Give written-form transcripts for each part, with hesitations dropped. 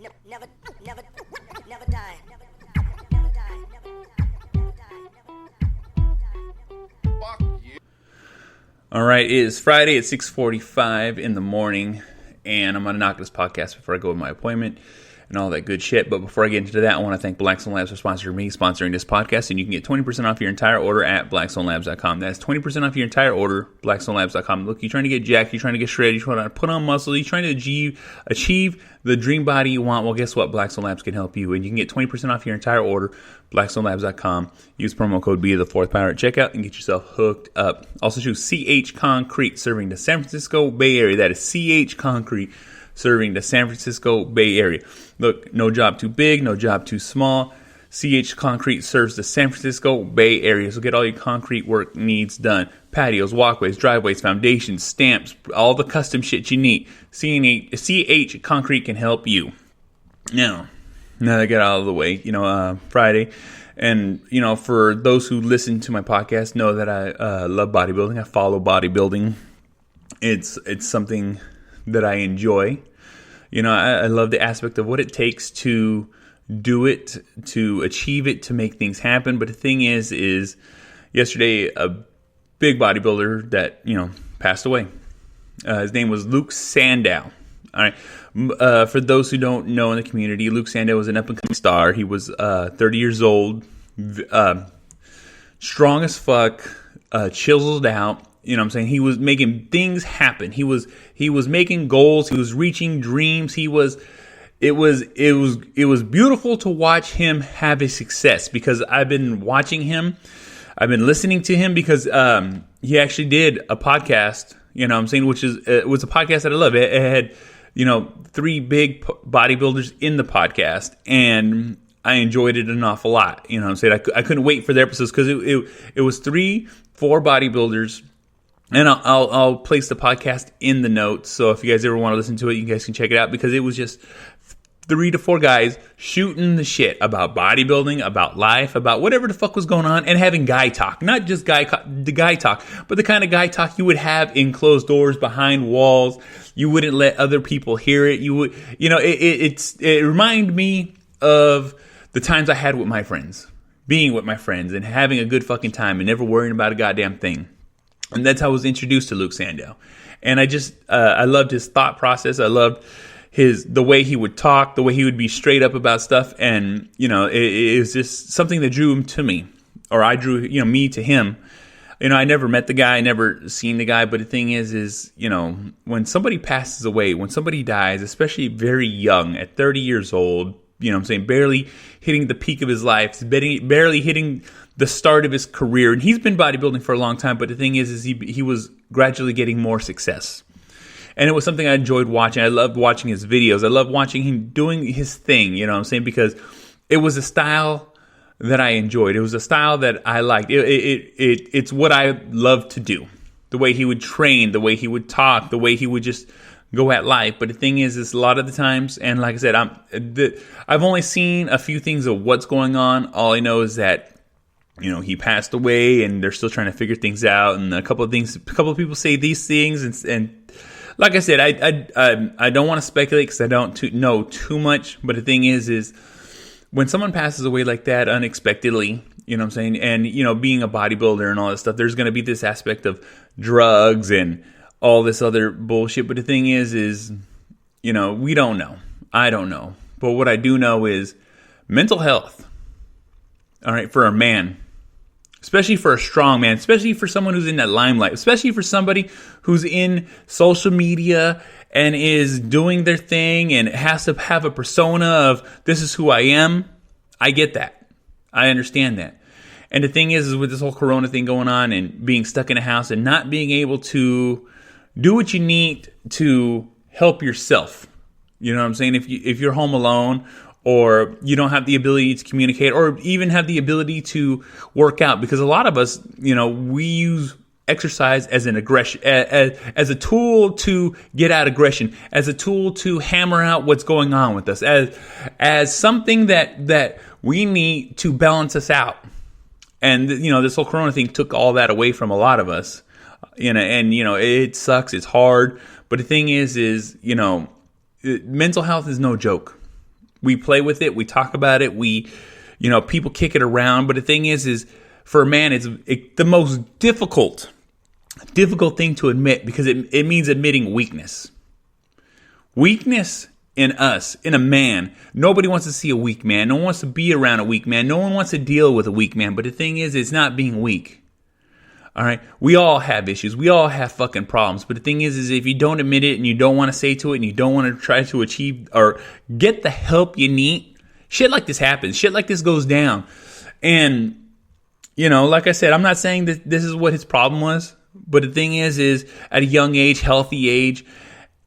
never die. Never die. Fuck you. All right, it is Friday at 6:45 in the morning, and I'm going to knock this podcast before I go to my appointment and all that good shit. But before I get into that, I want to thank Blackstone Labs for sponsoring this podcast, and you can get 20% off your entire order at blackstonelabs.com. That's 20% off your entire order, blackstonelabs.com. Look, you're trying to get jacked, you're trying to get shredded, you're trying to put on muscle, you're trying to achieve the dream body you want. Well, guess what? Blackstone Labs can help you, and you can get 20% off your entire order, blackstonelabs.com. Use promo code B2the4thpower at checkout and get yourself hooked up. Also choose CH Concrete, serving the San Francisco Bay Area. That is CH Concrete, serving the San Francisco Bay Area. Look, no job too big, no job too small. CH Concrete serves the San Francisco Bay Area, so get all your concrete work needs done. Patios, walkways, driveways, foundations, stamps, all the custom shit you need. CH Concrete can help you. Now that I get out of the way, Friday. And, for those who listen to my podcast know that I love bodybuilding. I follow bodybuilding. It's something that I enjoy. I love the aspect of what it takes to do it, to achieve it, to make things happen. But the thing is yesterday, a big bodybuilder that, passed away. His name was Luke Sandoe. All right. For those who don't know in the community, Luke Sandoe was an up-and-coming star. He was 30 years old, strong as fuck, chiseled out. You know what I'm saying? He was making things happen. He was making goals. He was reaching dreams. It was beautiful to watch him have a success, because I've been watching him. I've been listening to him because he actually did a podcast, which was a podcast that I love. It had, 3 big bodybuilders in the podcast, and I enjoyed it an awful lot. I couldn't wait for the episodes because it was 3-4 bodybuilders. And I'll place the podcast in the notes, so if you guys ever want to listen to it, you guys can check it out, because it was just 3 to 4 guys shooting the shit about bodybuilding, about life, about whatever the fuck was going on, and having guy talk. Not just the guy talk, but the kind of guy talk you would have in closed doors, behind walls. You wouldn't let other people hear it. You would, it reminded me of the times I had with my friends, being with my friends and having a good fucking time and never worrying about a goddamn thing. And that's how I was introduced to Luke Sandoe. And I loved his thought process. I loved the way he would talk, the way he would be straight up about stuff. And, it was just something that drew him to me, or I drew, me to him. I never met the guy, I never seen the guy. But the thing is, when somebody passes away, when somebody dies, especially very young, at 30 years old, barely hitting the peak of his life, barely hitting the start of his career. And he's been bodybuilding for a long time, but the thing is he was gradually getting more success. And it was something I enjoyed watching. I loved watching his videos. I loved watching him doing his thing, because it was a style that I enjoyed. It was a style that I liked. It's what I love to do. The way he would train, the way he would talk, the way he would just go at life. But the thing is a lot of the times, and like I said, I've only seen a few things of what's going on. All I know is that he passed away, and they're still trying to figure things out. And a couple of people say these things, and like I said, I don't want to speculate because I don't know too much. But the thing is when someone passes away like that unexpectedly, and being a bodybuilder and all that stuff, there's going to be this aspect of drugs and all this other bullshit. But the thing is we don't know. I don't know. But what I do know is mental health. All right, for a man, especially for a strong man, especially for someone who's in that limelight, especially for somebody who's in social media and is doing their thing and has to have a persona of, this is who I am. I get that. I understand that. And the thing is with this whole Corona thing going on and being stuck in a house and not being able to do what you need to help yourself. You know what I'm saying? If you're home alone, or you don't have the ability to communicate, or even have the ability to work out, because a lot of us, we use exercise as an aggression, as a tool to get out aggression, as a tool to hammer out what's going on with us, as something that we need to balance us out. And this whole Corona thing took all that away from a lot of us. It sucks. It's hard. But the thing is mental health is no joke. We play with it. We talk about it. People kick it around. But the thing is for a man, it's the most difficult thing to admit, because it means admitting weakness. Weakness in us, in a man. Nobody wants to see a weak man. No one wants to be around a weak man. No one wants to deal with a weak man. But the thing is, it's not being weak. All right. We all have issues. We all have fucking problems. But the thing is if you don't admit it and you don't want to say to it and you don't want to try to achieve or get the help you need, shit like this happens. Shit like this goes down. And, like I said, I'm not saying that this is what his problem was. But the thing is at a young age, healthy age,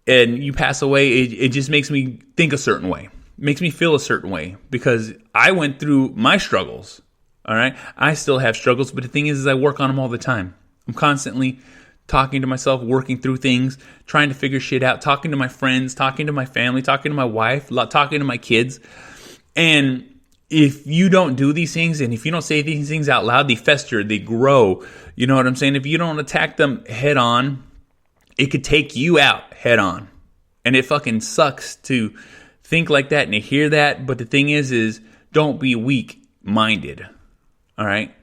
and you pass away, it just makes me think a certain way. Makes me feel a certain way, because I went through my struggles. All right. I still have struggles, but the thing is I work on them all the time. I'm constantly talking to myself, working through things, trying to figure shit out, talking to my friends, talking to my family, talking to my wife, talking to my kids. And if you don't do these things, and if you don't say these things out loud, they fester, they grow. You know what I'm saying? If you don't attack them head on, it could take you out head on. And it fucking sucks to think like that and to hear that. But the thing is don't be weak-minded. All right?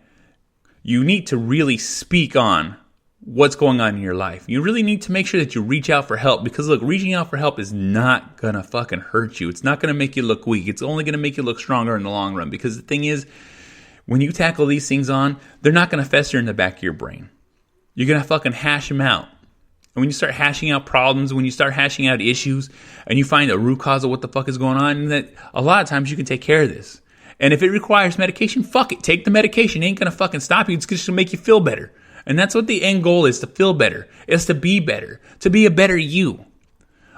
You need to really speak on what's going on in your life. You really need to make sure that you reach out for help, because look, reaching out for help is not going to fucking hurt you. It's not going to make you look weak. It's only going to make you look stronger in the long run, because the thing is, when you tackle these things on, they're not going to fester in the back of your brain. You're going to fucking hash them out. And when you start hashing out problems, when you start hashing out issues, and you find the root cause of what the fuck is going on, that a lot of times you can take care of this. And if it requires medication, fuck it. Take the medication. It ain't going to fucking stop you. It's just going to make you feel better. And that's what the end goal is, to feel better. It's to be better. To be a better you.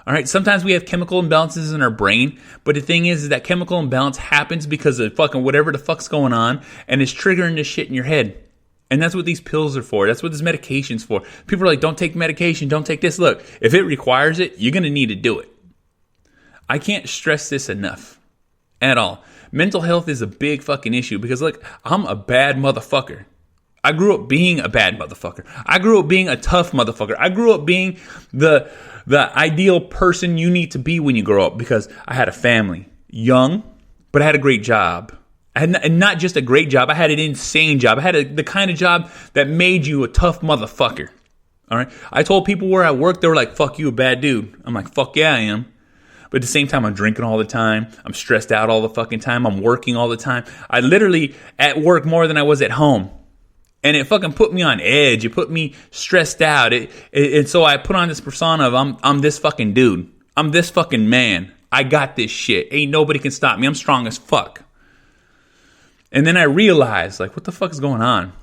All right? Sometimes we have chemical imbalances in our brain. But the thing is that chemical imbalance happens because of fucking whatever the fuck's going on. And it's triggering this shit in your head. And that's what these pills are for. That's what this medication's for. People are like, don't take medication. Don't take this. Look, if it requires it, you're going to need to do it. I can't stress this enough at all. Mental health is a big fucking issue, because look, I'm a bad motherfucker. I grew up being a bad motherfucker. I grew up being a tough motherfucker. I grew up being the ideal person you need to be when you grow up, because I had a family, young, but I had a great job. And not just a great job. I had an insane job. I had the kind of job that made you a tough motherfucker. All right. I told people where I worked, they were like, fuck you, a bad dude. I'm like, fuck yeah, I am. But at the same time, I'm drinking all the time. I'm stressed out all the fucking time. I'm working all the time. I literally at work more than I was at home. And it fucking put me on edge. It put me stressed out. And so I put on this persona of I'm this fucking dude. I'm this fucking man. I got this shit. Ain't nobody can stop me. I'm strong as fuck. And then I realized, like, what the fuck is going on?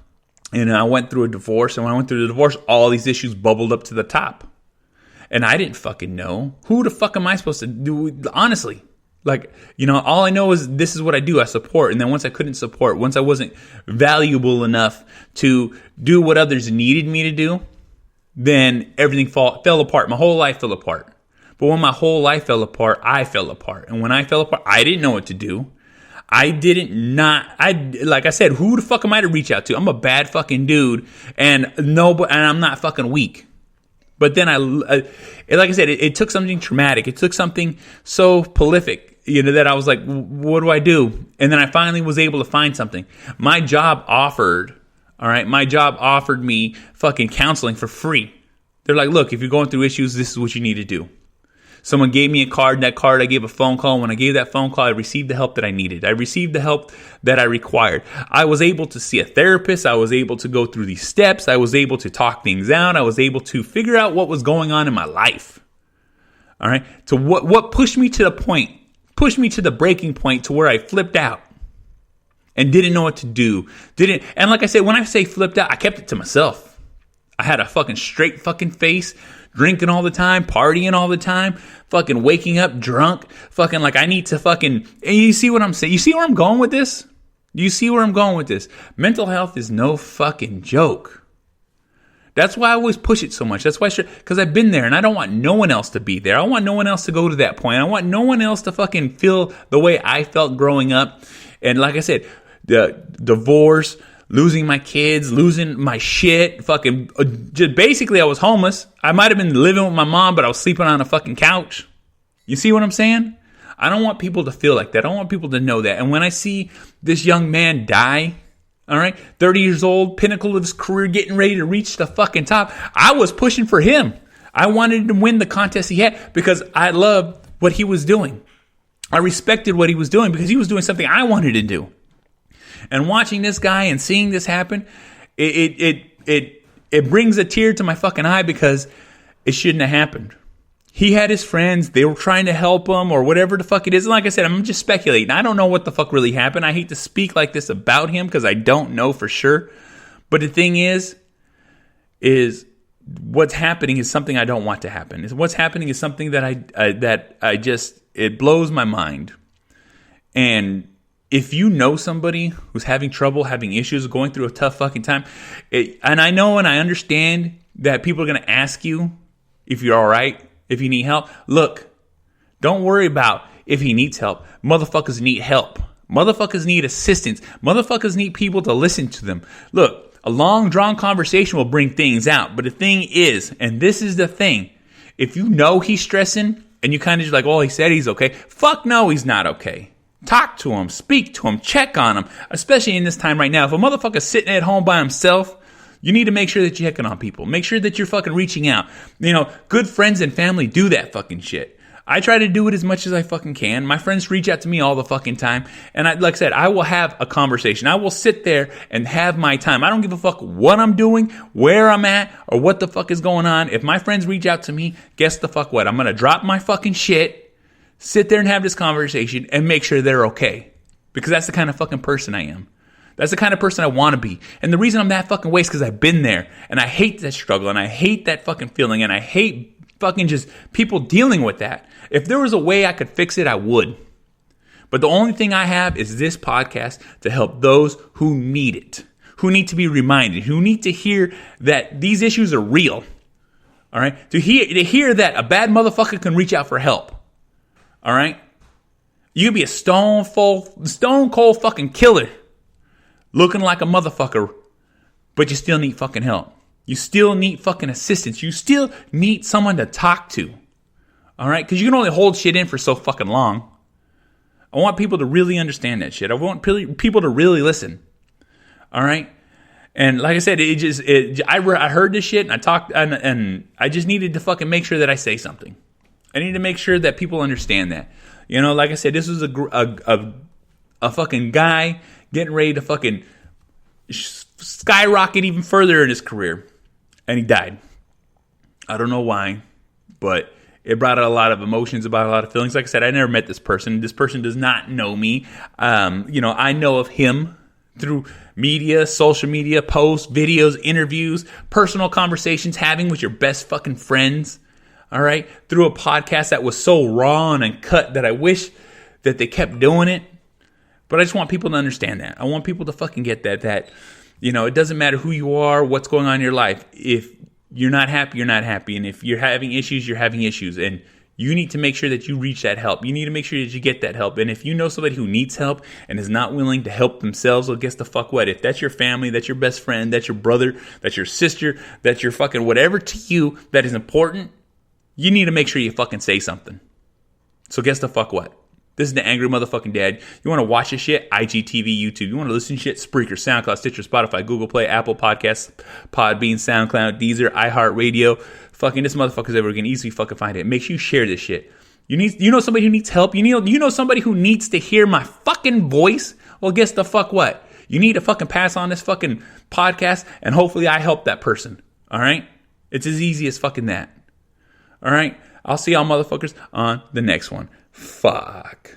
And I went through a divorce. And when I went through the divorce, all these issues bubbled up to the top. And I didn't fucking know. Who the fuck am I supposed to do? Honestly. Like, all I know is this is what I do. I support. And then once I couldn't support, once I wasn't valuable enough to do what others needed me to do, then everything fell apart. My whole life fell apart. But when my whole life fell apart, I fell apart. And when I fell apart, I didn't know what to do. Like I said, who the fuck am I to reach out to? I'm a bad fucking dude. And I'm not fucking weak. But then like I said, it took something traumatic. It took something so prolific, that I was like, what do I do? And then I finally was able to find something. My job offered me fucking counseling for free. They're like, look, if you're going through issues, this is what you need to do. Someone gave me a card. That card, I gave a phone call. When I gave that phone call, I received the help that I needed. I received the help that I required. I was able to see a therapist. I was able to go through these steps. I was able to talk things out. I was able to figure out what was going on in my life. All right. So what pushed me to the breaking point to where I flipped out and didn't know what to do. And like I said, when I say flipped out, I kept it to myself. I had a fucking straight fucking face. Drinking all the time, partying all the time, fucking waking up drunk, fucking like I need to fucking, and you see what I'm saying? You see where I'm going with this? You see where I'm going with this? Mental health is no fucking joke. That's why I always push it so much. That's why, because I've been there and I don't want no one else to be there. I want no one else to go to that point. I want no one else to fucking feel the way I felt growing up. And like I said, the divorce, losing my kids, losing my shit, fucking, just basically I was homeless. I might have been living with my mom, but I was sleeping on a fucking couch. You see what I'm saying? I don't want people to feel like that. I don't want people to know that. And when I see this young man die, all right, 30 years old, pinnacle of his career, getting ready to reach the fucking top, I was pushing for him. I wanted to win the contest he had because I loved what he was doing. I respected what he was doing because he was doing something I wanted to do. And watching this guy and seeing this happen, it brings a tear to my fucking eye because it shouldn't have happened. He had his friends. They were trying to help him or whatever the fuck it is. And like I said, I'm just speculating. I don't know what the fuck really happened. I hate to speak like this about him because I don't know for sure. But the thing is what's happening is something I don't want to happen. What's happening is something that it blows my mind. And if you know somebody who's having trouble, having issues, going through a tough fucking time, and I know and I understand that people are going to ask you if you're all right, if you need help. Look, don't worry about if he needs help. Motherfuckers need help. Motherfuckers need assistance. Motherfuckers need people to listen to them. Look, a long, drawn conversation will bring things out. But the thing is, and this is the thing, if you know he's stressing and you kind of just like, oh, he said he's okay. Fuck no, he's not okay. Talk to him, speak to him, check on him, especially in this time right now. If a motherfucker's sitting at home by himself, you need to make sure that you're checking on people. Make sure that you're fucking reaching out. You know, good friends and family do that fucking shit. I try to do it as much as I fucking can. My friends reach out to me all the fucking time. And like I said, I will have a conversation. I will sit there and have my time. I don't give a fuck what I'm doing, where I'm at, or what the fuck is going on. If my friends reach out to me, guess the fuck what? I'm going to drop my fucking shit, sit there and have this conversation and make sure they're okay. Because that's the kind of fucking person I am. That's the kind of person I want to be. And the reason I'm that fucking way is because I've been there. And I hate that struggle. And I hate that fucking feeling. And I hate fucking just people dealing with that. If there was a way I could fix it, I would. But the only thing I have is this podcast to help those who need it, who need to be reminded, who need to hear that these issues are real. All right? To hear that a bad motherfucker can reach out for help. All right? You can be a stone cold fucking killer looking like a motherfucker, but you still need fucking help. You still need fucking assistance. You still need someone to talk to. All right? Because you can only hold shit in for so fucking long. I want people to really understand that shit. I want people to really listen. All right? And like I said, I heard this shit and I talked and I just needed to fucking make sure that I say something. I need to make sure that people understand that. You know, like I said, this was a fucking guy getting ready to fucking skyrocket even further in his career. And he died. I don't know why, but it brought out a lot of emotions, about a lot of feelings. Like I said, I never met this person. This person does not know me. I know of him through media, social media, posts, videos, interviews, personal conversations having with your best fucking friends. All right? Through a podcast that was so raw and uncut that I wish that they kept doing it. But I just want people to understand that. I want people to fucking get that, you know, it doesn't matter who you are, what's going on in your life. If you're not happy, you're not happy. And if you're having issues, you're having issues. And you need to make sure that you reach that help. You need to make sure that you get that help. And if you know somebody who needs help and is not willing to help themselves, well, guess the fuck what? If that's your family, that's your best friend, that's your brother, that's your sister, that's your fucking whatever to you that is important, you need to make sure you fucking say something. So guess the fuck what? This is the Angry Motherfucking Dad. You want to watch this shit? IGTV, YouTube. You want to listen to shit? Spreaker, SoundCloud, Stitcher, Spotify, Google Play, Apple Podcasts, Podbean, SoundCloud, Deezer, iHeartRadio. Fucking this motherfucker's ever going to easily fucking find it. Make sure you share this shit. You know somebody who needs help? You know somebody who needs to hear my fucking voice? Well, guess the fuck what? You need to fucking pass on this fucking podcast and hopefully I help that person. All right? It's as easy as fucking that. All right? I'll see y'all motherfuckers on the next one. Fuck.